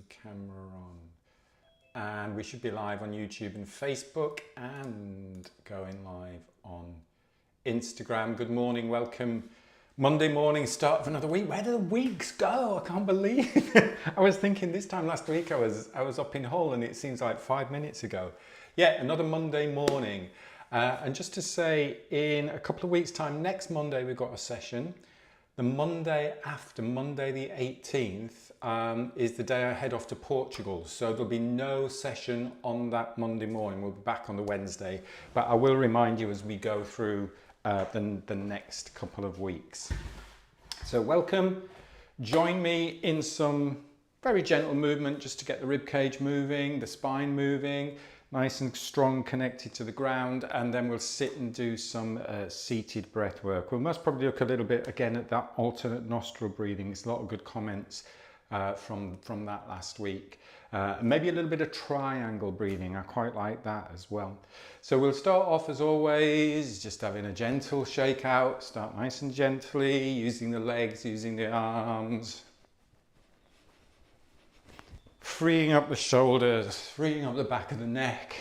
camera on. And we should be live on YouTube and Facebook and going live on Instagram. Good morning, welcome. Monday morning, start of another week. Where do the weeks go? I can't believe it. I was thinking this time last week I was up in Hull and it seems like 5 minutes ago. Yeah, another Monday morning. And just to say, in a couple of weeks' time, next Monday we've got a session. The Monday after, Monday the 18th, is the day I head off to Portugal. So there'll be no session on that Monday morning. We'll be back on the Wednesday. But I will remind you as we go through the next couple of weeks. So welcome. Join me in some very gentle movement just to get the rib cage moving, the spine moving, nice and strong, connected to the ground, and then we'll sit and do some seated breath work. We'll most probably look a little bit again at that alternate nostril breathing. There's a lot of good comments from that last week. Maybe a little bit of triangle breathing. I quite like that as well. So we'll start off as always, just having a gentle shake out. Start nice and gently, using the legs, using the arms. Freeing up the shoulders, freeing up the back of the neck.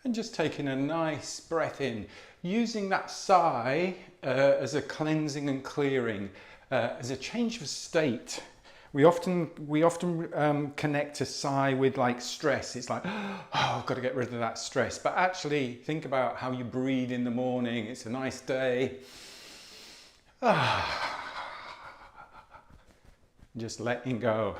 And just taking a nice breath in, using that sigh as a cleansing and clearing, as a change of state. We often connect a sigh with like stress. It's like, oh, I've got to get rid of that stress. But actually think about how you breathe in the morning. It's a nice day. Just letting go.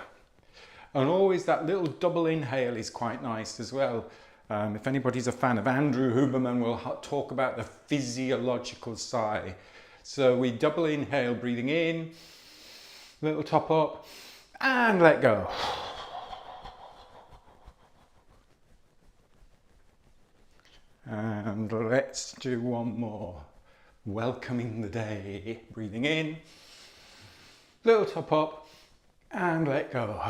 And always that little double inhale is quite nice as well. If anybody's a fan of Andrew Huberman, we'll talk about the physiological sigh. So we double inhale, breathing in, little top up, and let go. And let's do one more. Welcoming the day, breathing in, little top up, and let go.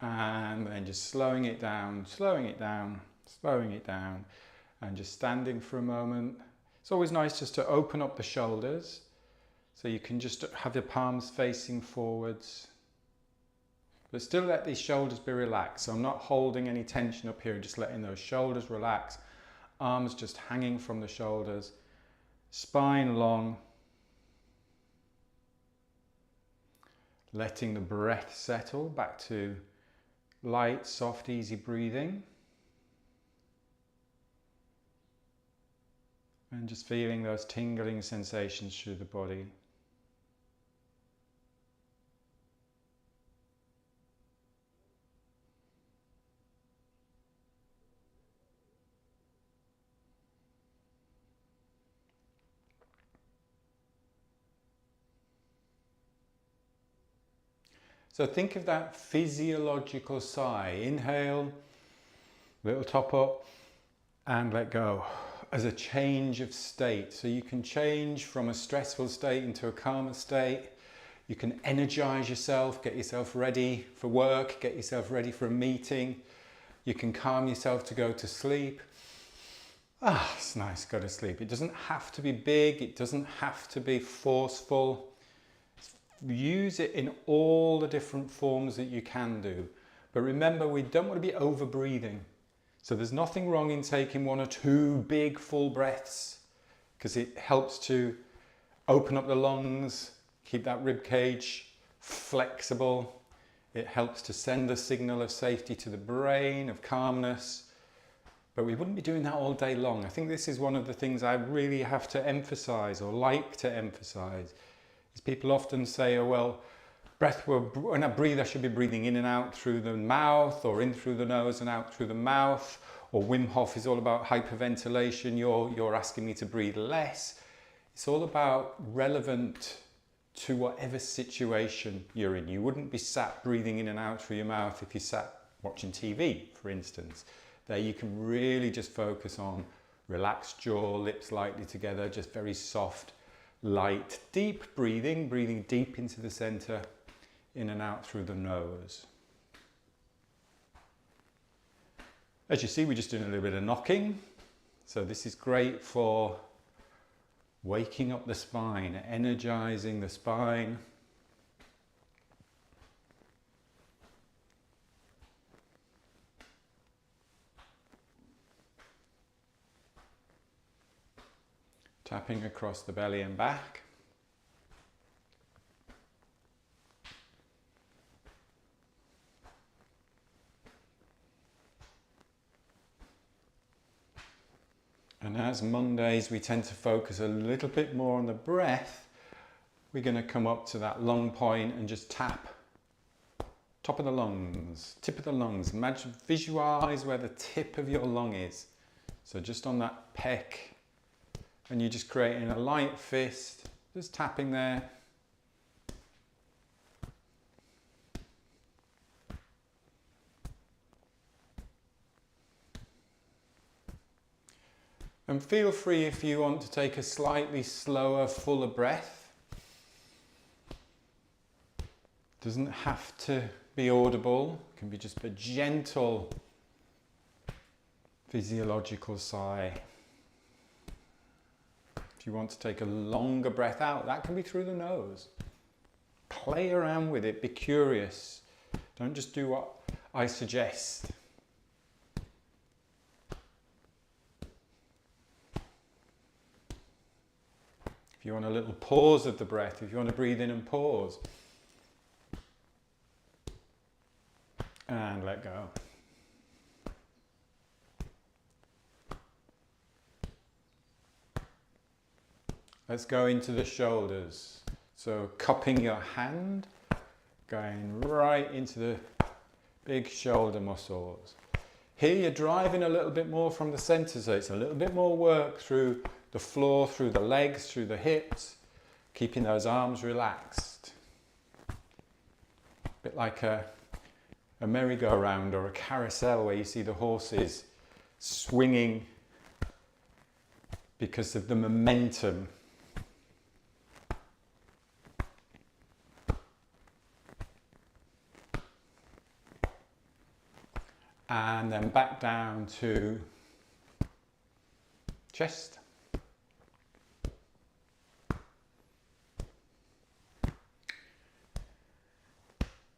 And then just slowing it down, slowing it down, slowing it down, and just standing for a moment. It's always nice just to open up the shoulders, so you can just have your palms facing forwards, but still let these shoulders be relaxed. So I'm not holding any tension up here, just letting those shoulders relax, arms just hanging from the shoulders, spine long, letting the breath settle back to light, soft, easy breathing. And just feeling those tingling sensations through the body. So think of that physiological sigh. Inhale, little top up, and let go. As a change of state. So you can change from a stressful state into a calmer state. You can energize yourself, get yourself ready for work, get yourself ready for a meeting. You can calm yourself to go to sleep. It's nice, go to sleep. It doesn't have to be big, it doesn't have to be forceful. Use it in all the different forms that you can do. But remember, we don't want to be over breathing. So there's nothing wrong in taking 1 or 2 big full breaths, because it helps to open up the lungs, keep that rib cage flexible. It helps to send a signal of safety to the brain, of calmness. But we wouldn't be doing that all day long. I think this is one of the things I really have to emphasize, or like to emphasize, is people often say, oh well, when I breathe, I should be breathing in and out through the mouth, or in through the nose and out through the mouth. Or Wim Hof is all about hyperventilation. You're asking me to breathe less. It's all about relevant to whatever situation you're in. You wouldn't be sat breathing in and out through your mouth if you sat watching TV, for instance. There you can really just focus on relaxed jaw, lips lightly together, just very soft, light, deep breathing, breathing deep into the center, in and out through the nose. As you see, we're just doing a little bit of knocking. So this is great for waking up the spine, energizing the spine. Tapping across the belly and back. And as Mondays we tend to focus a little bit more on the breath, we're going to come up to that lung point and just tap. Top of the lungs, tip of the lungs. Imagine, visualize where the tip of your lung is. So just on that peck. And you're just creating a light fist, just tapping there. And feel free if you want to take a slightly slower, fuller breath. Doesn't have to be audible, it can be just a gentle physiological sigh. If you want to take a longer breath out, that can be through the nose. Play around with it, be curious. Don't just do what I suggest. If you want a little pause of the breath, if you want to breathe in and pause. And let go. Let's go into the shoulders. So cupping your hand, going right into the big shoulder muscles. Here you're driving a little bit more from the center, so it's a little bit more work through the floor, through the legs, through the hips, keeping those arms relaxed. A bit like a merry-go-round or a carousel where you see the horses swinging because of the momentum. And then back down to chest.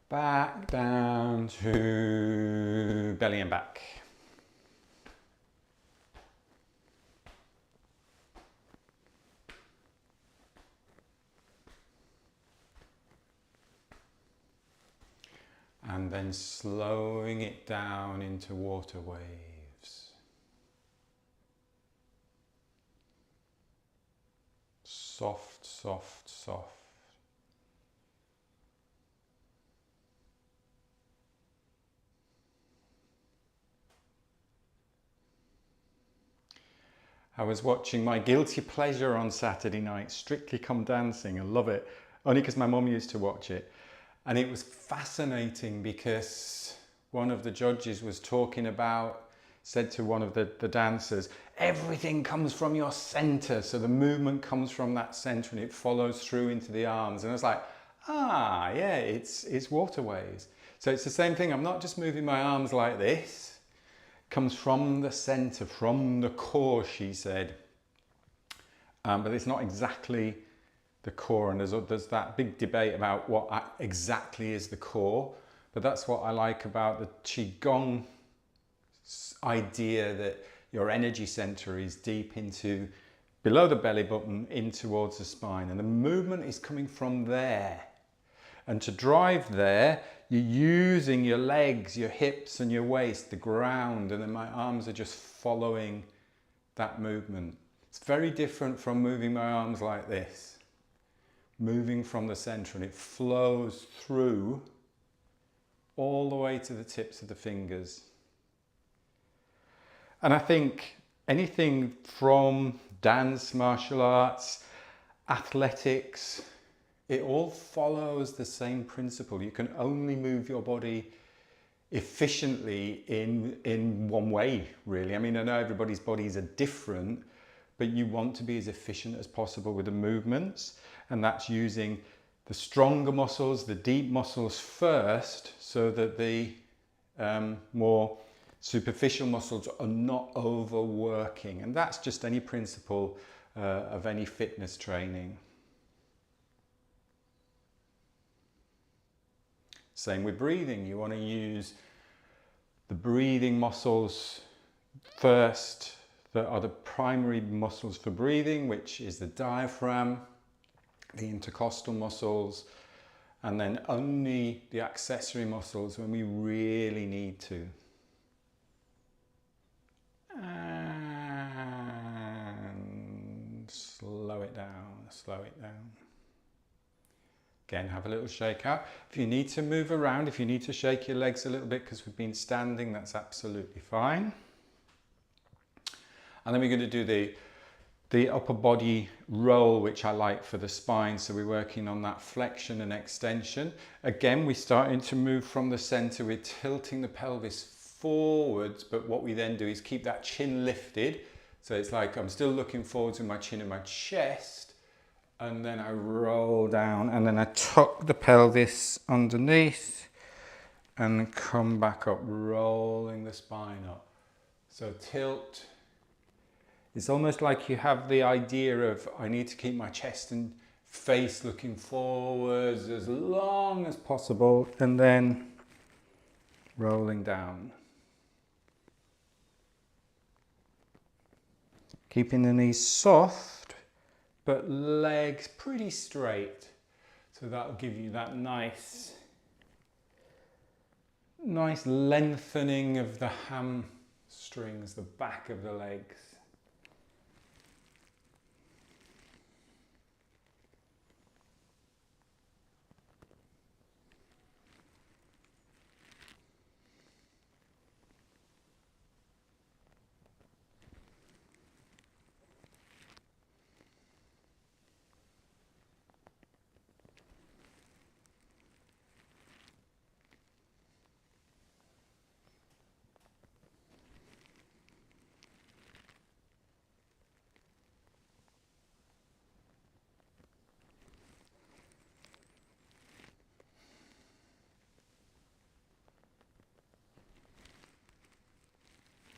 Back down to belly and back. And then slowing it down into water waves. Soft, soft, soft. I was watching my guilty pleasure on Saturday night, Strictly Come Dancing. I love it, only because my mum used to watch it. And it was fascinating because one of the judges was talking about, said to one of the dancers, everything comes from your center. So the movement comes from that center and it follows through into the arms. And I was like, ah, yeah, it's waterways. So it's the same thing. I'm not just moving my arms like this. It comes from the center, from the core, she said. But it's not exactly the core, and there's that big debate about what exactly is the core, but that's what I like about the Qigong idea, that your energy center is deep into below the belly button in towards the spine, and the movement is coming from there. And to drive there, you're using your legs, your hips and your waist, the ground, and then my arms are just following that movement. It's very different from moving my arms like this. Moving from the center, and it flows through all the way to the tips of the fingers. And I think anything from dance, martial arts, athletics, it all follows the same principle. You can only move your body efficiently in one way, really. I mean, I know everybody's bodies are different, but you want to be as efficient as possible with the movements. And that's using the stronger muscles, the deep muscles first, so that the more superficial muscles are not overworking. And that's just any principle of any fitness training. Same with breathing. You want to use the breathing muscles first, that are the primary muscles for breathing, which is the diaphragm, the intercostal muscles, and then only the accessory muscles when we really need to. And slow it down, slow it down. Again, have a little shake out. If you need to move around, if you need to shake your legs a little bit because we've been standing, that's absolutely fine. And then we're going to do the upper body roll, which I like for the spine. So we're working on that flexion and extension. Again, we're starting to move from the center. We're tilting the pelvis forwards, but what we then do is keep that chin lifted. So it's like I'm still looking forwards with my chin and my chest, and then I roll down, and then I tuck the pelvis underneath and come back up, rolling the spine up. So tilt. It's almost like you have the idea of, I need to keep my chest and face looking forwards as long as possible, and then rolling down. Keeping the knees soft, but legs pretty straight. So that'll give you that nice lengthening of the hamstrings, the back of the legs.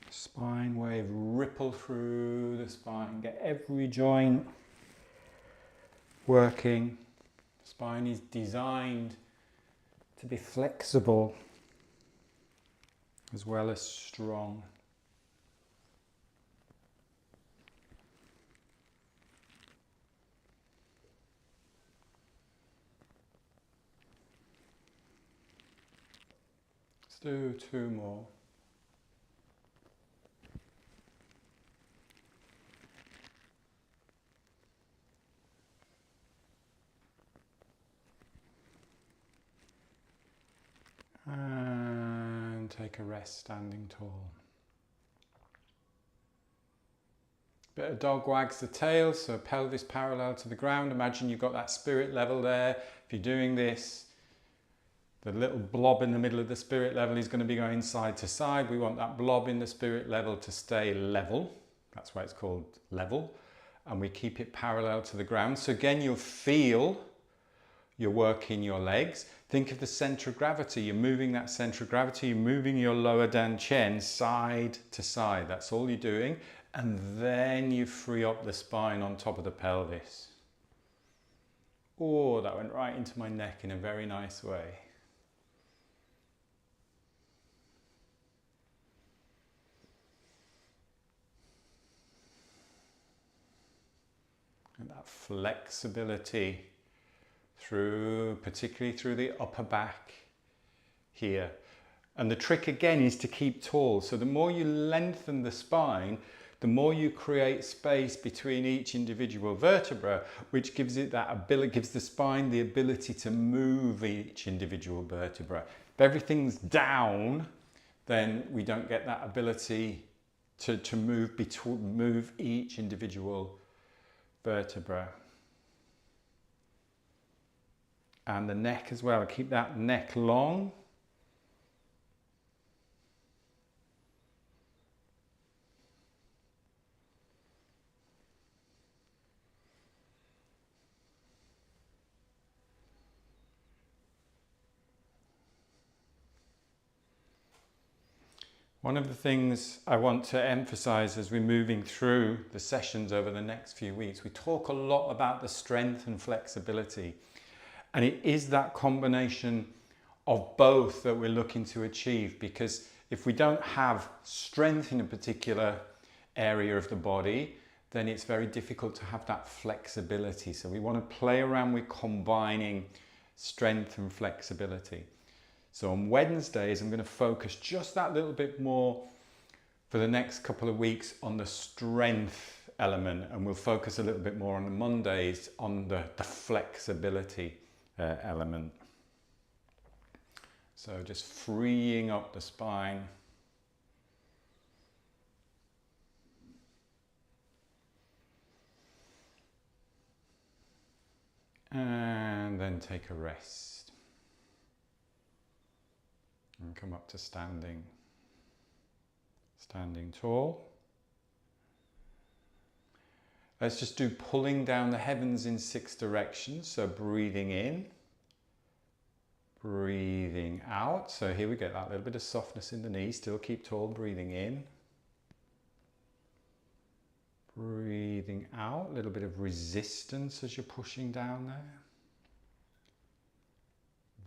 Spine wave, ripple through the spine, get every joint working. Spine is designed to be flexible as well as strong. Let's do 2 more. And take a rest standing tall. Bit of dog wags the tail, so pelvis parallel to the ground. Imagine you've got that spirit level there. If you're doing this, the little blob in the middle of the spirit level is going to be going side to side. We want that blob in the spirit level to stay level. That's why it's called level. And we keep it parallel to the ground. So again, you'll feel you're working your legs. Think of the center of gravity. You're moving that center of gravity. You're moving your lower dantian side to side. That's all you're doing. And then you free up the spine on top of the pelvis. Oh, that went right into my neck in a very nice way. And that flexibility particularly through the upper back here. And the trick again is to keep tall. So the more you lengthen the spine, the more you create space between each individual vertebra, which gives it that ability, gives the spine the ability to move each individual vertebra. If everything's down, then we don't get that ability to move each individual vertebra. And the neck as well, keep that neck long. One of the things I want to emphasize as we're moving through the sessions over the next few weeks, we talk a lot about the strength and flexibility. And it is that combination of both that we're looking to achieve, because if we don't have strength in a particular area of the body, then it's very difficult to have that flexibility. So we want to play around with combining strength and flexibility. So on Wednesdays, I'm going to focus just that little bit more for the next couple of weeks on the strength element, and we'll focus a little bit more on the Mondays on the flexibility element. So just freeing up the spine. And then take a rest. And come up to standing. Standing tall. Let's just do pulling down the heavens in 6 directions. So breathing in. Breathing out. So here we get that little bit of softness in the knee. Still keep tall. Breathing in. Breathing out. A little bit of resistance as you're pushing down there.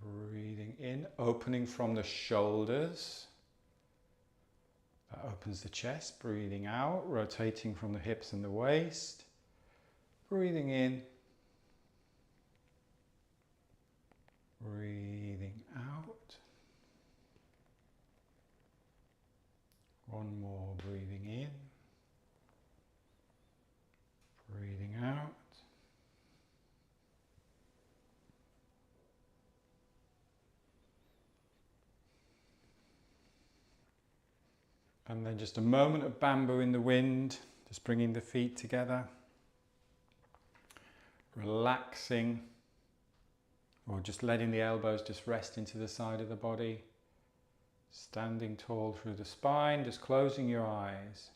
Breathing in, opening from the shoulders. That opens the chest. Breathing out, rotating from the hips and the waist. Breathing in. Breathing out. One more, breathing in. Breathing out. And then just a moment of bamboo in the wind, just bringing the feet together, relaxing, or just letting the elbows just rest into the side of the body, standing tall through the spine, just closing your eyes.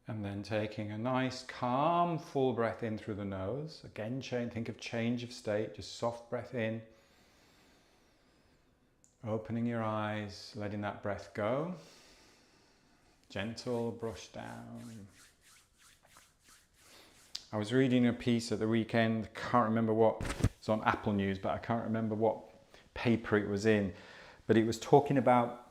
And then taking a nice, calm, full breath in through the nose. Again, think of change of state, just soft breath in. Opening your eyes, letting that breath go. Gentle brush down. I was reading a piece at the weekend, can't remember what, it's on Apple News, but I can't remember what paper it was in. But it was talking about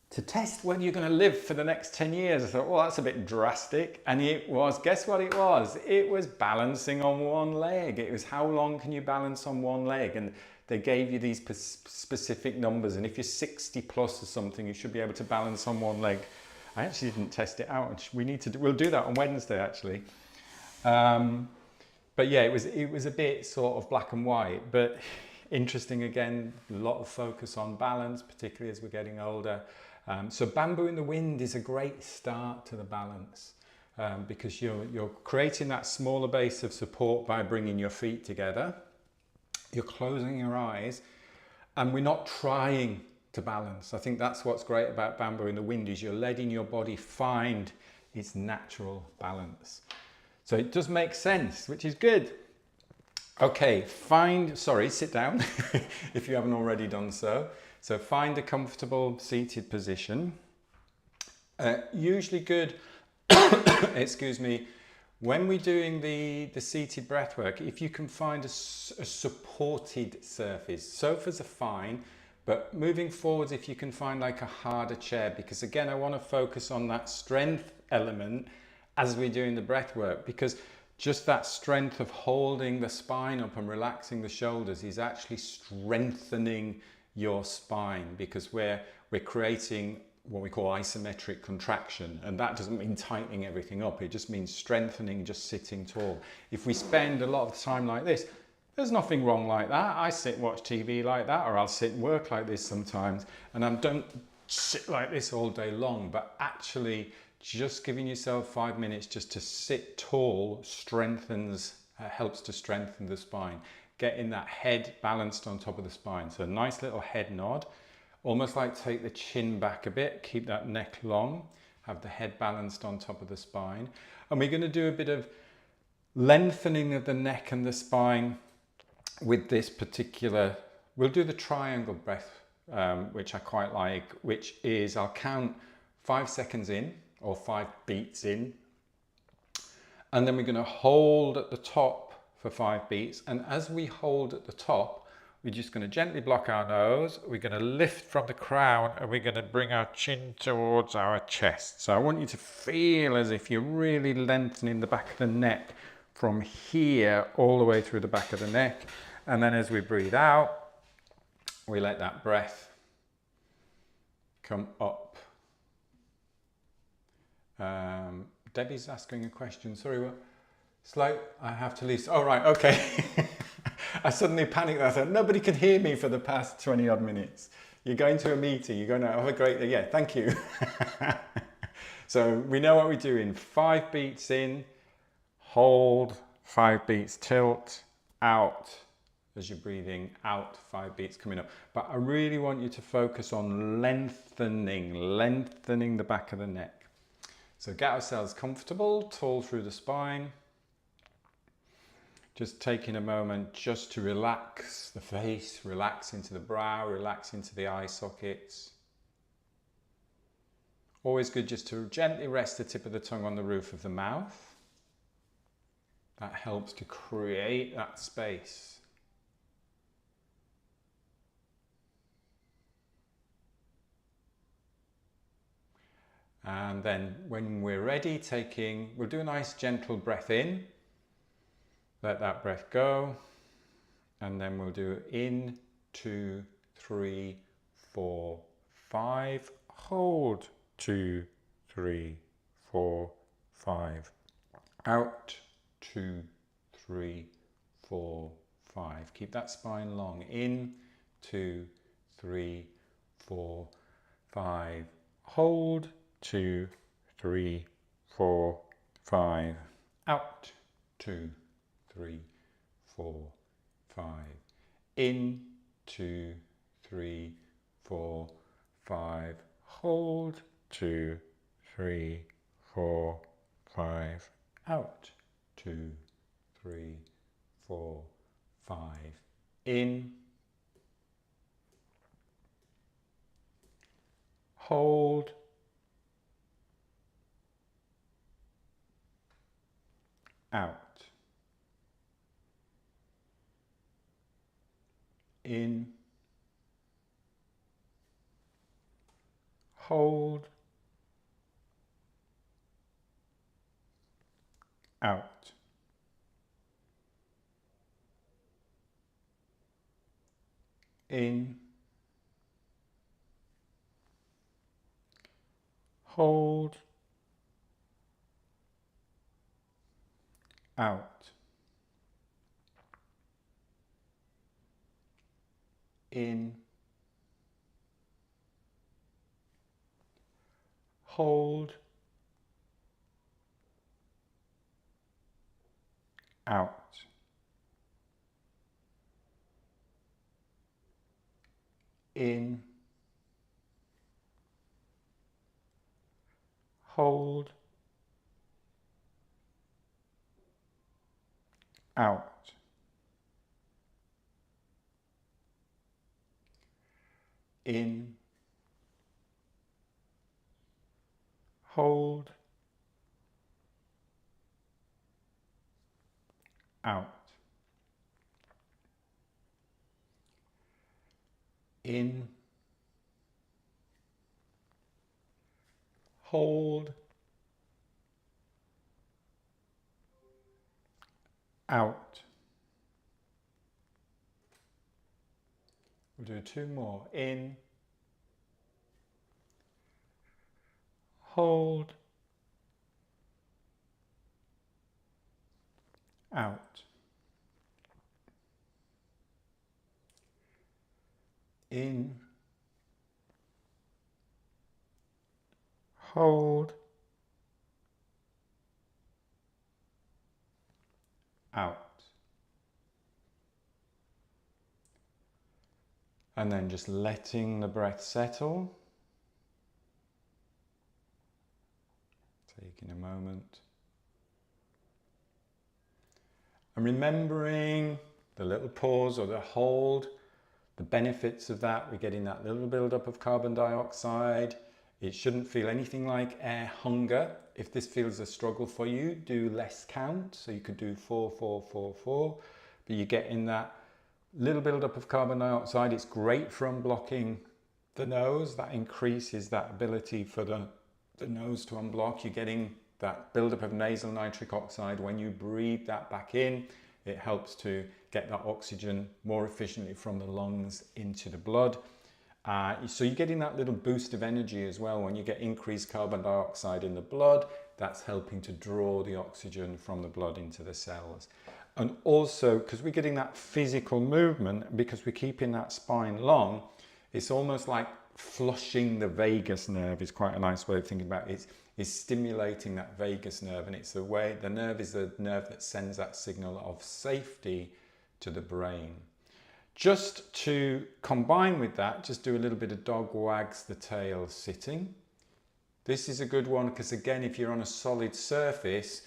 to test whether you're going to live for the next 10 years. I thought, well, that's a bit drastic. And it was, guess what it was? It was balancing on one leg. It was how long can you balance on one leg? And they gave you these specific numbers. And if you're 60 plus or something, you should be able to balance on one leg. I actually didn't test it out. We'll do that on Wednesday, actually. But yeah, it was a bit sort of black and white, but interesting again, a lot of focus on balance, particularly as we're getting older. So bamboo in the wind is a great start to the balance because you're creating that smaller base of support by bringing your feet together. You're closing your eyes and we're not trying to balance. I think that's what's great about bamboo in the wind is you're letting your body find its natural balance. So it does make sense, which is good. Okay, sit down if you haven't already done so. So find a comfortable seated position. Usually good, excuse me, when we're doing the seated breath work, if you can find a supported surface. Sofas are fine, but moving forwards, if you can find like a harder chair, because again, I want to focus on that strength element as we're doing the breath work, because just that strength of holding the spine up and relaxing the shoulders is actually strengthening your spine, because we're creating what we call isometric contraction, and that doesn't mean tightening everything up, it just means strengthening, just sitting tall. If we spend a lot of time like this, There's nothing wrong like that. I sit and watch TV like that, or I'll sit and work like this sometimes, and I don't sit like this all day long, but actually just giving yourself 5 minutes just to sit tall helps to strengthen the spine. Getting that head balanced on top of the spine. So a nice little head nod, almost like take the chin back a bit, keep that neck long, have the head balanced on top of the spine. And we're going to do a bit of lengthening of the neck and the spine with this particular, we'll do the triangle breath, which I quite like, which is I'll count 5 seconds in or 5 beats in, and then we're going to hold at the top for 5 beats. And as we hold at the top, we're just going to gently block our nose, we're going to lift from the crown, and we're going to bring our chin towards our chest. So I want you to feel as if you're really lengthening the back of the neck from here all the way through the back of the neck. And then as we breathe out, we let that breath come up. Debbie's asking a question. Sorry, what? Slow, I have to leave. Oh, right, okay. I suddenly panicked. I thought, nobody can hear me for the past 20 odd minutes. You're going to a meeting, you're going to have a great day. Yeah, thank you. So we know what we're doing. 5 beats in, hold, 5 beats tilt, out. As you're breathing out, 5 beats coming up. But I really want you to focus on lengthening the back of the neck. So get ourselves comfortable, tall through the spine. Just taking a moment just to relax the face, relax into the brow, relax into the eye sockets. Always good just to gently rest the tip of the tongue on the roof of the mouth. That helps to create that space. And then when we're ready, we'll do a nice gentle breath in. Let that breath go. And then we'll do in, 2, 3, 4, 5. Hold, 2, 3, 4, 5. Out, 2, 3, 4, 5. Keep that spine long. In, 2, 3, 4, 5. Hold, 2, 3, 4, 5. Out, 2, 3, 4, 5. In, 2, 3, 4, 5. Hold, 2, 3, 4, 5. Out, 2, 3, 4, 5. In, hold, out. In, hold, out. In, hold, out. In, hold, out. In, hold, out. In, hold, out. In, hold, out. We'll do 2 more. In, hold, out. in, hold, out. And then just letting the breath settle. Taking a moment. And remembering the little pause or the hold, the benefits of that. We're getting that little buildup of carbon dioxide. It shouldn't feel anything like air hunger. If this feels a struggle for you, do less count. So you could do 4, 4, 4, 4. But you're getting that little buildup of carbon dioxide. It's great for unblocking the nose. That increases that ability for the nose to unblock. You're getting that buildup of nasal nitric oxide. When you breathe that back in, it helps to get that oxygen more efficiently from the lungs into the blood. So you're getting that little boost of energy as well. When you get increased carbon dioxide in the blood, that's helping to draw the oxygen from the blood into the cells. And also, because we're getting that physical movement, because we're keeping that spine long, it's almost like flushing the vagus nerve is quite a nice way of thinking about it. It's stimulating that vagus nerve, and it's the way, the nerve is the nerve that sends that signal of safety to the brain. Just to combine with that, just do a little bit of dog wags the tail sitting. This is a good one because, again, if you're on a solid surface,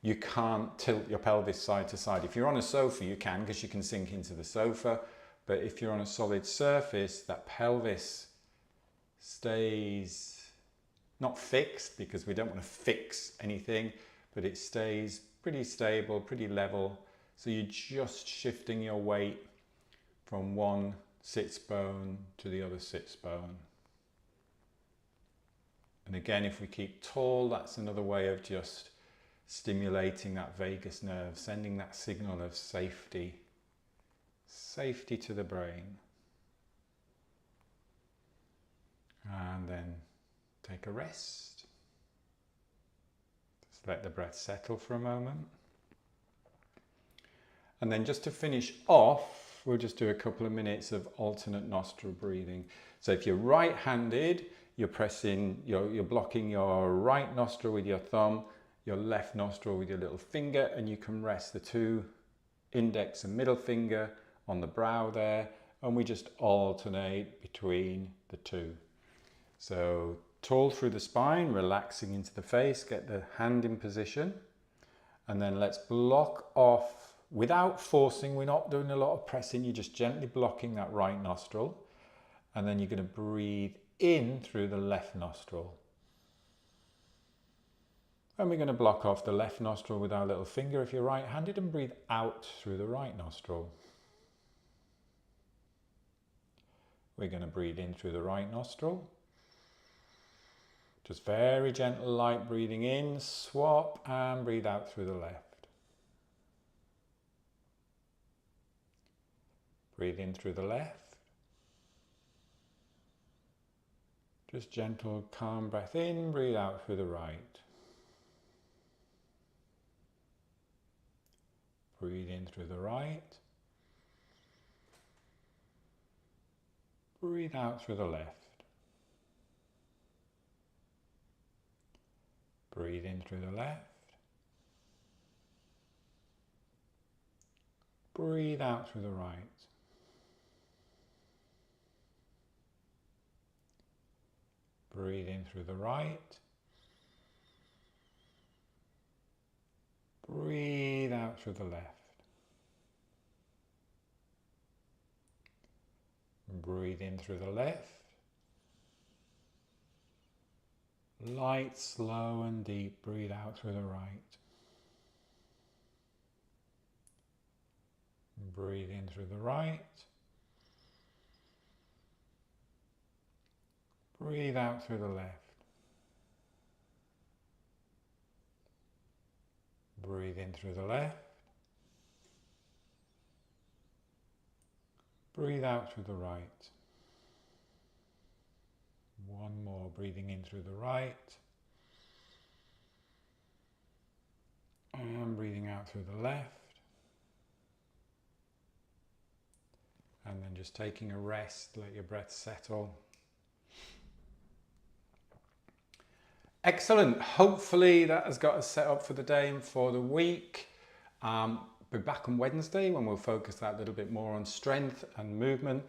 you can't tilt your pelvis side to side. If you're on a sofa, you can, because you can sink into the sofa. But if you're on a solid surface, that pelvis stays not fixed, because we don't want to fix anything, but it stays pretty stable, pretty level. So you're just shifting your weight from one sits bone to the other sits bone. And again, if we keep tall, that's another way of just stimulating that vagus nerve, sending that signal of safety to the brain. And then take a rest. Just let the breath settle for a moment. And then just to finish off, we'll just do a couple of minutes of alternate nostril breathing. So if you're right-handed, you're blocking your right nostril with your thumb, your left nostril with your little finger, and you can rest the two index and middle finger on the brow there, and we just alternate between the two. So tall through the spine, relaxing into the face, get the hand in position, and then let's block off without forcing. We're not doing a lot of pressing, you're just gently blocking that right nostril, and then you're going to breathe in through the left nostril. And we're going to block off the left nostril with our little finger if you're right-handed, and breathe out through the right nostril. We're going to breathe in through the right nostril. Just very gentle, light breathing in, swap, and breathe out through the left. Breathe in through the left. Just gentle, calm breath in, breathe out through the right. Breathe in through the right. Breathe out through the left. Breathe in through the left. Breathe out through the right. Breathe in through the right. Breathe out through the left. Breathe in through the left. Light, slow and deep. Breathe out through the right. Breathe in through the right. Breathe out through the left. Breathe in through the left. Breathe out through the right. One more, breathing in through the right. And breathing out through the left. And then just taking a rest, let your breath settle. Excellent. Hopefully that has got us set up for the day and for the week. Be back on Wednesday when we'll focus that a little bit more on strength and movement.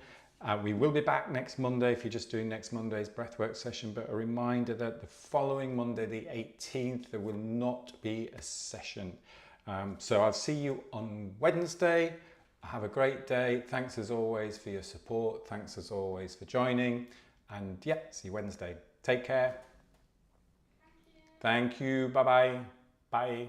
We will be back next Monday if you're just doing next Monday's breathwork session, but a reminder that the following Monday, the 18th, there will not be a session. So I'll see you on Wednesday. Have a great day. Thanks as always for your support. Thanks as always for joining. And yeah, see you Wednesday. Take care. Thank you. Bye-bye. Bye.